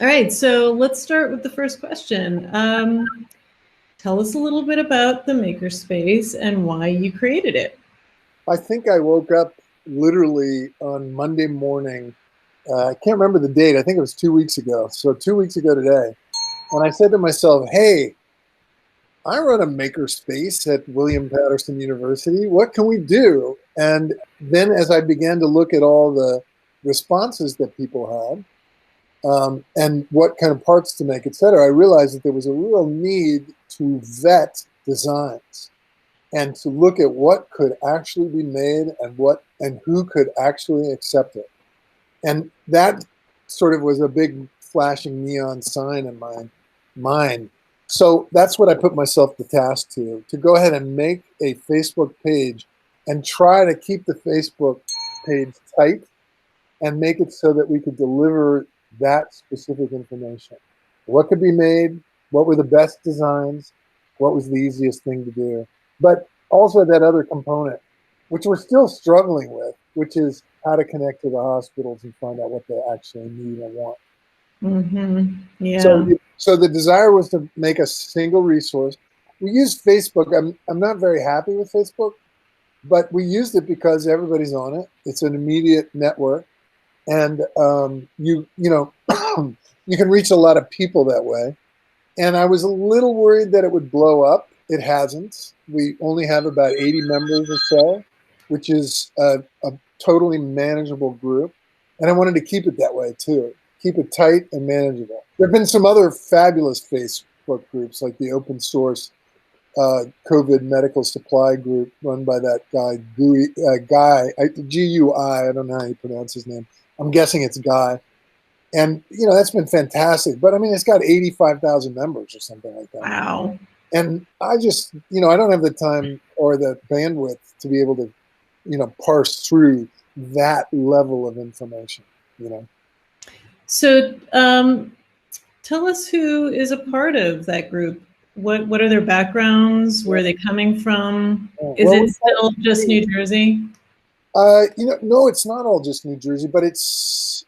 All right, so let's start with the first question. Tell us a little bit about the makerspace and why you created it. I think I woke up literally on Monday morning. I can't remember the date. I think it was 2 weeks ago. So 2 weeks ago today. And I said to myself, hey, I run a makerspace at William Patterson University. What can we do? And then as I began to look at all the responses that people had, and what kind of parts to make, et cetera, I realized that there was a real need to vet designs and to look at what could actually be made and who could actually accept it. And that sort of was a big flashing neon sign in my mind. So that's what I put myself the task to go ahead and make a Facebook page and try to keep the Facebook page tight and make it so that we could deliver that specific information. What could be made, what were the best designs, what was the easiest thing to do. But also that other component, which we're still struggling with, which is how to connect to the hospitals and find out what they actually need and want. Yeah. So the desire was to make a single resource. We use Facebook. I'm not very happy with Facebook, but we used it because everybody's on it. It's an immediate network, and you know you can reach a lot of people that way. And I was a little worried that it would blow up. It hasn't. We only have about 80 members or so, which is a totally manageable group. And I wanted to keep it that way too. Keep it tight and manageable. There have been some other fabulous Facebook groups like the open source COVID medical supply group run by that guy, Gui, I don't know how you pronounce his name. I'm guessing it's Guy. And, that's been fantastic. But I mean, it's got 85,000 members or something like that. Wow. And I just, I don't have the time or the bandwidth to be able to, parse through that level of information. So tell us who is a part of that group. What are their backgrounds? Where are they coming from? Is Well, it still just New Jersey? no, it's not all just New Jersey, but it's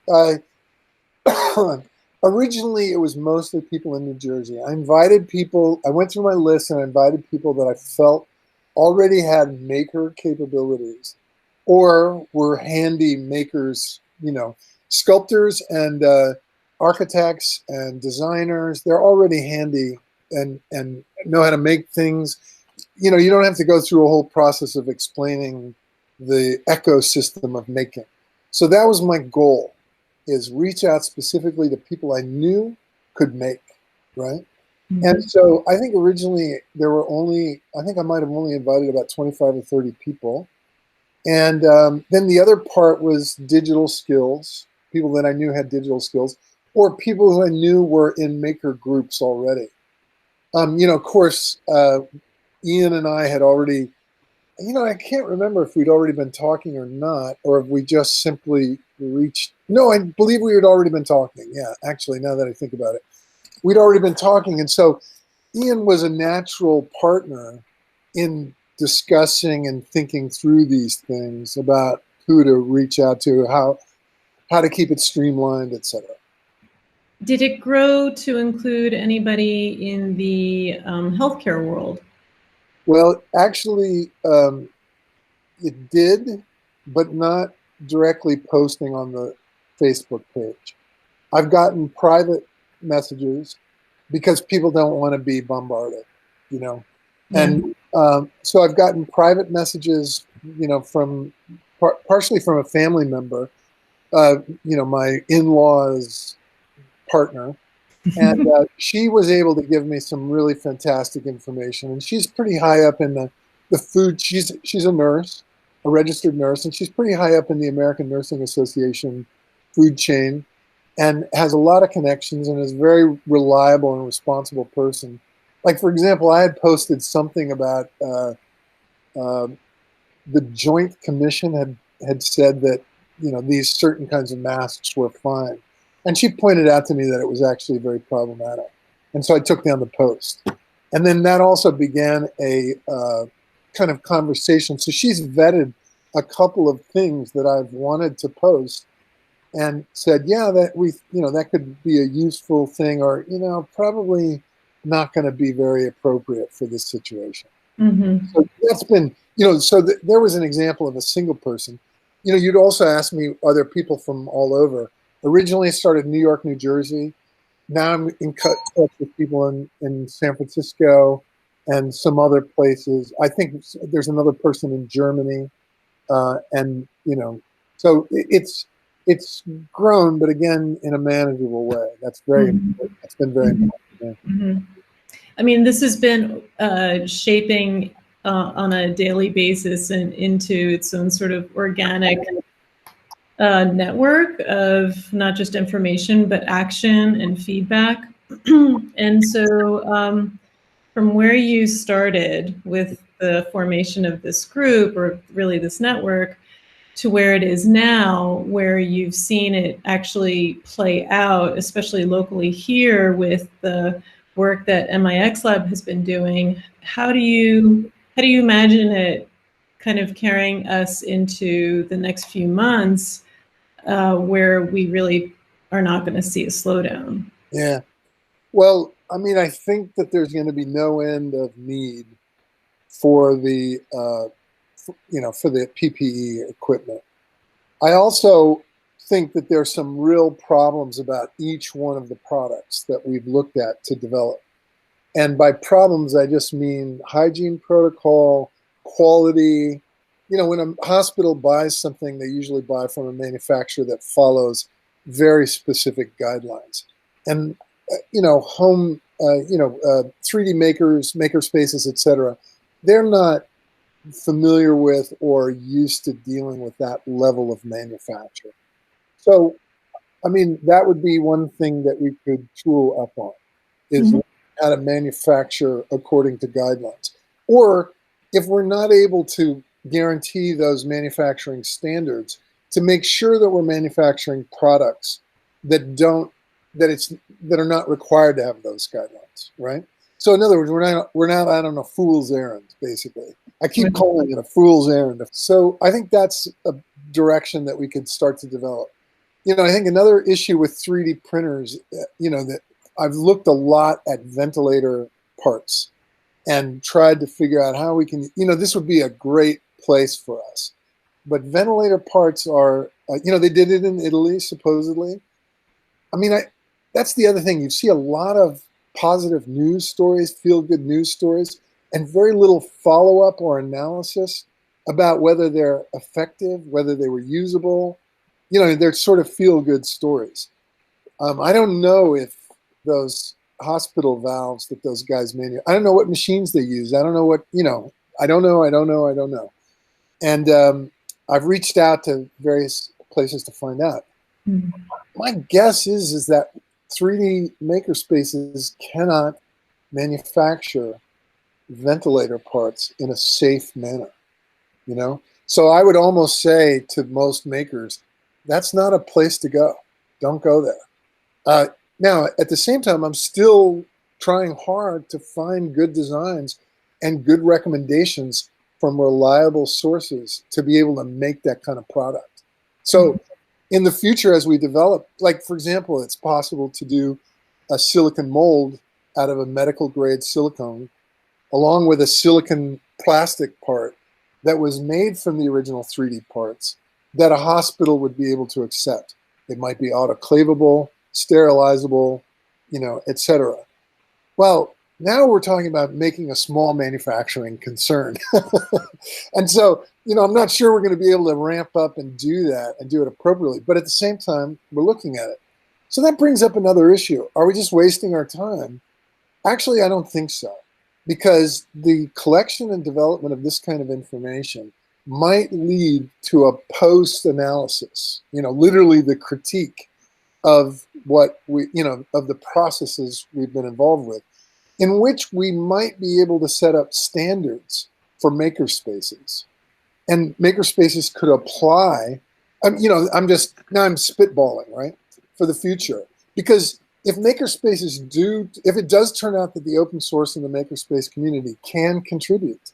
originally it was mostly people in New Jersey. I invited people, I went through my list and I invited people that I felt already had maker capabilities or were handy makers, sculptors and architects and designers. They're already handy and know how to make things. You don't have to go through a whole process of explaining the ecosystem of making. So that was my goal, is reach out specifically to people I knew could make, right? Mm-hmm. And so I think originally there were I think I might have only invited about 25 or 30 people. And then the other part was digital skills, people that I knew had digital skills, or people who I knew were in maker groups already. Of course, Ian and I had already, I can't remember if we'd already been talking or not, or if we just simply reached. No, I believe we had already been talking. Yeah, actually, now that I think about it, we'd already been talking. And so Ian was a natural partner in discussing and thinking through these things about who to reach out to, how to keep it streamlined, etc. Did it grow to include anybody in the healthcare world? Well, actually, it did, but not directly posting on the Facebook page. I've gotten private messages because people don't want to be bombarded, and so I've gotten private messages, from partially from a family member, my in-laws partner, and she was able to give me some really fantastic information. And she's pretty high up in the food. She's a nurse, a registered nurse, and she's pretty high up in the American Nursing Association food chain, and has a lot of connections and is a very reliable and responsible person. Like, for example, I had posted something about the Joint Commission had said that these certain kinds of masks were fine. And she pointed out to me that it was actually very problematic. And so I took down the post. And then that also began a kind of conversation. So she's vetted a couple of things that I've wanted to post and said, yeah, that that could be a useful thing, or probably not going to be very appropriate for this situation. Mm-hmm. So that's been, so there was an example of a single person. You'd also ask me, are there people from all over? Originally, I started in New York, New Jersey. Now I'm in touch with people in San Francisco and some other places. I think there's another person in Germany, and so it's grown, but again in a manageable way. That's very Mm-hmm. important. That's been very important. Mm-hmm. I mean, this has been shaping on a daily basis and into its own sort of organic network of not just information, but action and feedback. And so, from where you started with the formation of this group, or really this network, to where it is now, where you've seen it actually play out, especially locally here with the work that MIX Lab has been doing, how do you imagine it kind of carrying us into the next few months, where we really are not going to see a slowdown? Yeah. Well, I mean, I think that there's going to be no end of need for the for the PPE equipment. I also think that there's some real problems about each one of the products that we've looked at to develop. And by problems, I just mean hygiene protocol, quality. When a hospital buys something, they usually buy from a manufacturer that follows very specific guidelines. And, home, 3D makers, maker spaces, etc., they're not familiar with or used to dealing with that level of manufacture. So, I mean, that would be one thing that we could tool up on, is Mhm. how to manufacture according to guidelines. Or if we're not able to guarantee those manufacturing standards, to make sure that we're manufacturing products that don't that are not required to have those guidelines, right? So in other words, we're not out on a fool's errand, basically. I keep calling it a fool's errand. So I think that's a direction that we could start to develop. I think another issue with 3D printers, that I've looked a lot at ventilator parts and tried to figure out how we can, this would be a great place for us. But ventilator parts are, they did it in Italy, supposedly. I mean, that's the other thing. You see a lot of positive news stories, feel-good news stories, and very little follow-up or analysis about whether they're effective, whether they were usable. They're sort of feel-good stories. I don't know if those hospital valves that those guys I don't know what machines they use. I don't know what, I don't know. And I've reached out to various places to find out. Mhm. My guess is that 3D maker spaces cannot manufacture ventilator parts in a safe manner. So I would almost say to most makers, that's not a place to go. Don't go there. Now, at the same time, I'm still trying hard to find good designs and good recommendations from reliable sources to be able to make that kind of product. So in the future, as we develop, like, for example, it's possible to do a silicon mold out of a medical grade silicone along with a silicon plastic part that was made from the original 3D parts that a hospital would be able to accept. It might be autoclavable, sterilizable, etc. Well, now we're talking about making a small manufacturing concern. And so, I'm not sure we're going to be able to ramp up and do that and do it appropriately. But at the same time, we're looking at it. So that brings up another issue. Are we just wasting our time? Actually, I don't think so. Because the collection and development of this kind of information might lead to a post-analysis, literally the critique of what of the processes we've been involved with, in which we might be able to set up standards for maker spaces. And maker spaces could apply, I'm spitballing, right, for the future. Because if makerspaces if it does turn out that the open source and the makerspace community can contribute,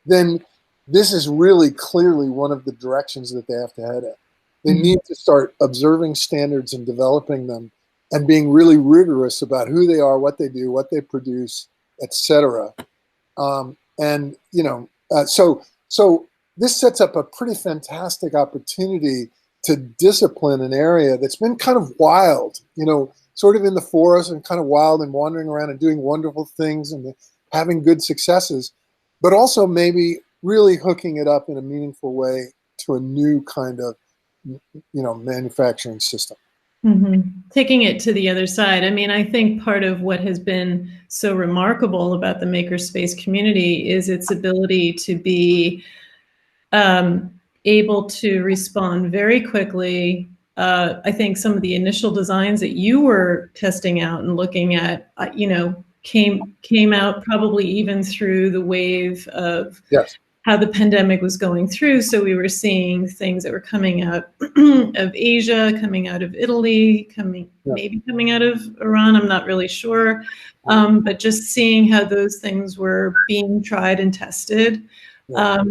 then this is really clearly one of the directions that they have to head in. They need to start observing standards and developing them and being really rigorous about who they are, what they do, what they produce, etc. And, you know, so this sets up a pretty fantastic opportunity to discipline an area that's been kind of wild, you know, sort of in the forest and kind of wild and wandering around and doing wonderful things and having good successes, but also maybe really hooking it up in a meaningful way to a new kind of, you know, manufacturing system. Taking it to the other side. I mean, I think part of what has been so remarkable about the makerspace community is its ability to be able to respond very quickly. I think some of the initial designs that you were testing out and looking at, you know, came out probably even through the wave of how the pandemic was going through. So we were seeing things that were coming out of Asia, coming out of Italy, maybe coming out of Iran, I'm not really sure. But just seeing how those things were being tried and tested.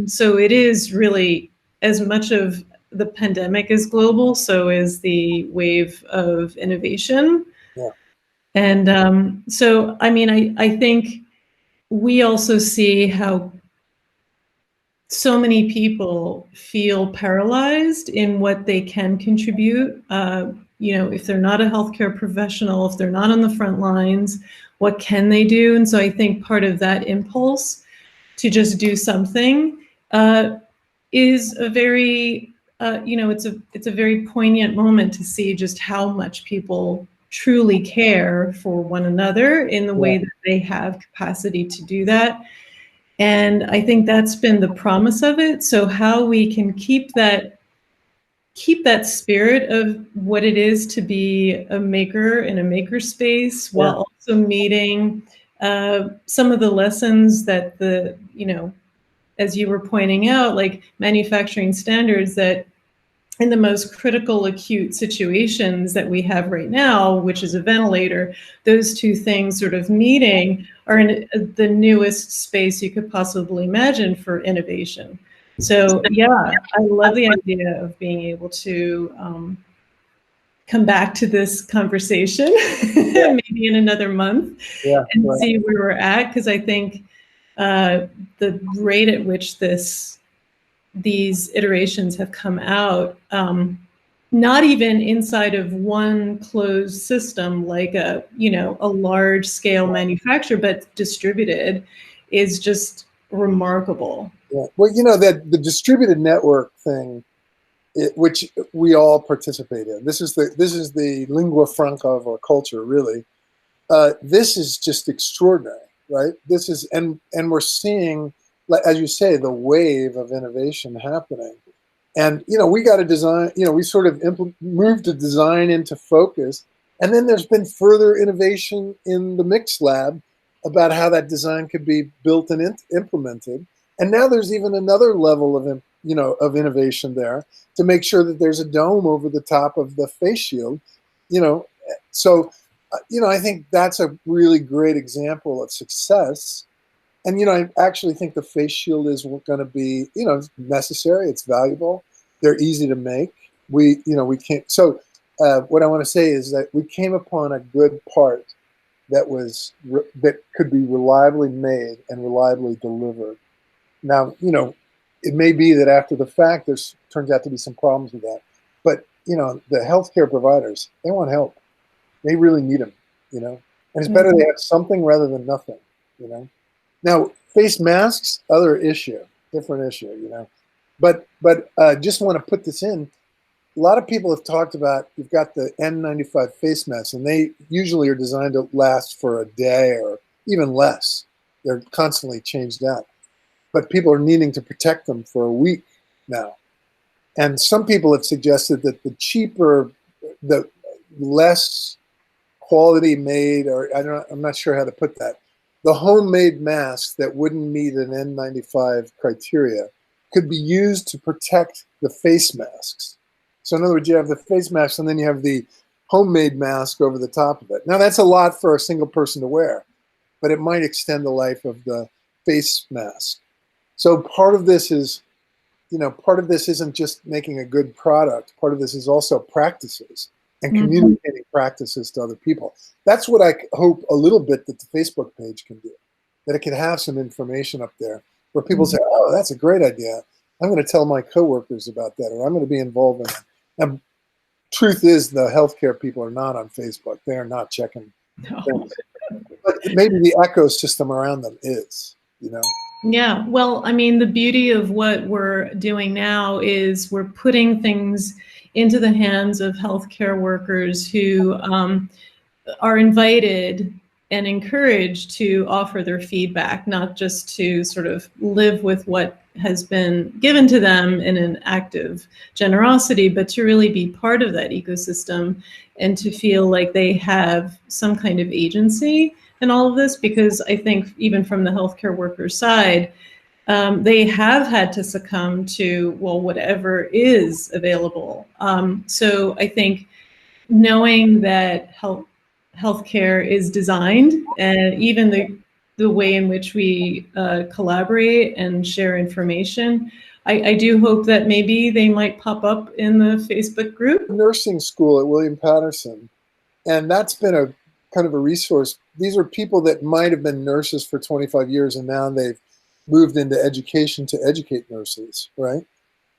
So it is really, as much of the pandemic is global, so is the wave of innovation. And so, I mean, I think we also see how so many people feel paralyzed in what they can contribute. You know, if they're not a healthcare professional, if they're not on the front lines, what can they do? And so I think part of that impulse to just do something is a very, you know, it's a very poignant moment to see just how much people truly care for one another in the way that they have capacity to do that. And I think that's been the promise of it. So how we can keep that spirit of what it is to be a maker in a maker space, while also meeting some of the lessons that the, you know, as you were pointing out, like manufacturing standards that in the most critical acute situations that we have right now, which is a ventilator, those two things sort of meeting are in the newest space you could possibly imagine for innovation. So yeah, I love the idea of being able to come back to this conversation maybe in another month and see where we're at, because I think the rate at which these iterations have come out, not even inside of one closed system like a, you know, a large scale manufacturer, but distributed, is just remarkable. Well, you know, that the distributed network thing, which we all participate in. This is the lingua franca of our culture, really. This is just extraordinary, right? This is, and we're seeing, as you say, the wave of innovation happening. And, you know, we got to design, you know, we sort of moved the design into focus. And then there's been further innovation in the mix lab about how that design could be built and implemented. And now there's even another level of, you know, of innovation there to make sure that there's a dome over the top of the face shield, you know. So, you know, I think that's a really great example of success. And, you know, I actually think the face shield is going to be, you know, necessary. It's valuable. They're easy to make. We can't. So what I want to say is that we came upon a good part that could be reliably made and reliably delivered. Now, you know, it may be that after the fact, turns out to be some problems with that. But, you know, the healthcare providers, they want help. They really need them, you know. And it's better they have something rather than nothing, you know. Now, face masks, other issue, different issue, you know. But just want to put this in. A lot of people have talked about, you've got the N95 face masks, and they usually are designed to last for a day or even less. They're constantly changed out. But people are needing to protect them for a week now. And some people have suggested that the cheaper, the less quality made, or I'm not sure how to put that, the homemade masks that wouldn't meet an N95 criteria could be used to protect the face masks. So in other words, you have the face mask and then you have the homemade mask over the top of it. Now that's a lot for a single person to wear, but it might extend the life of the face mask. So part of this is you know, part of this isn't just making a good product. Part of this is also practices and communicating practices to other people. That's what I hope a little bit that the Facebook page can do, that it can have some information up there where people say, oh, that's a great idea. I'm going to tell my coworkers about that, or I'm going to be involved in it. And truth is, the healthcare people are not on Facebook. They are not checking things. But maybe the ecosystem around them is, you know? Yeah, well, I mean, the beauty of what we're doing now is we're putting things into the hands of healthcare workers who are invited and encouraged to offer their feedback, not just to sort of live with what has been given to them in an active generosity, but to really be part of that ecosystem and to feel like they have some kind of agency in all of this. Because I think even from the healthcare worker side, they have had to succumb to, well, whatever is available. So I think knowing that healthcare is designed, and even the way in which we collaborate and share information, I do hope that maybe they might pop up in the Facebook group. Nursing school at William Patterson, and that's been a kind of a resource. These are people that might have been nurses for 25 years, and now they've moved into education to educate nurses, right?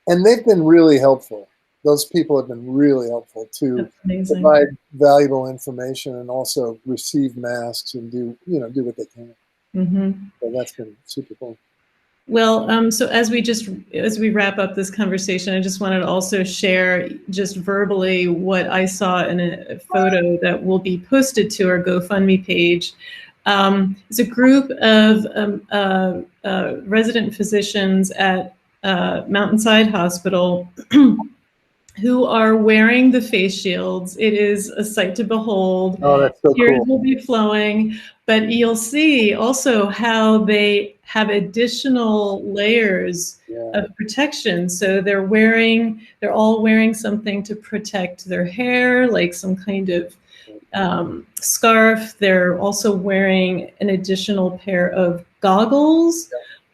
And they've been really helpful. Those people have been really helpful to provide valuable information and also receive masks and do what they can. So that's been super cool. Well, so as we wrap up this conversation, I just wanted to also share just verbally what I saw in a photo that will be posted to our GoFundMe page. It's a group of resident physicians at Mountainside Hospital who are wearing the face shields. It is a sight to behold. Oh, that's so Tears cool. will be flowing, but you'll see also how they have additional layers of protection. So they're all wearing something to protect their hair, like some kind of scarf. They're also wearing an additional pair of goggles,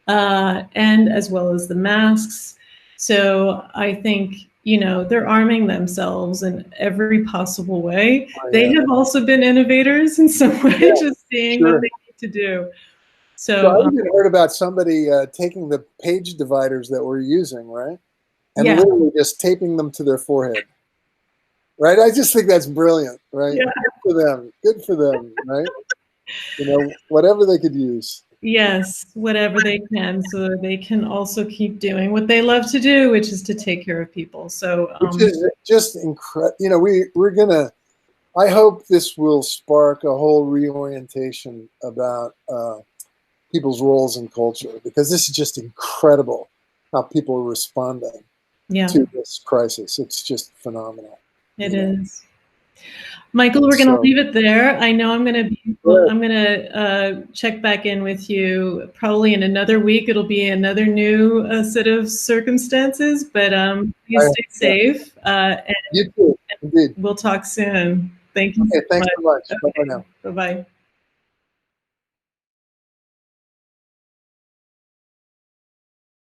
and as well as the masks. So I think, they're arming themselves in every possible way. They have also been innovators in some way, just seeing what they need to do. So I even heard about somebody taking the page dividers that we're using, right? And literally just taping them to their forehead. Right? I just think that's brilliant, right? Yeah. Good for them. Good for them, right? Whatever they could use. Yes, whatever they can, so they can also keep doing what they love to do, which is to take care of people. So, which is just incredible. We're gonna. I hope this will spark a whole reorientation about people's roles in culture, because this is just incredible how people are responding to this crisis. It's just phenomenal. It is. Michael, we're going to leave it there. I know I'm going to check back in with you probably in another week. It'll be another new set of circumstances, but please stay safe. And you too. Indeed. We'll talk soon. Thank you. Okay, thanks so much. Bye-bye now. Bye-bye.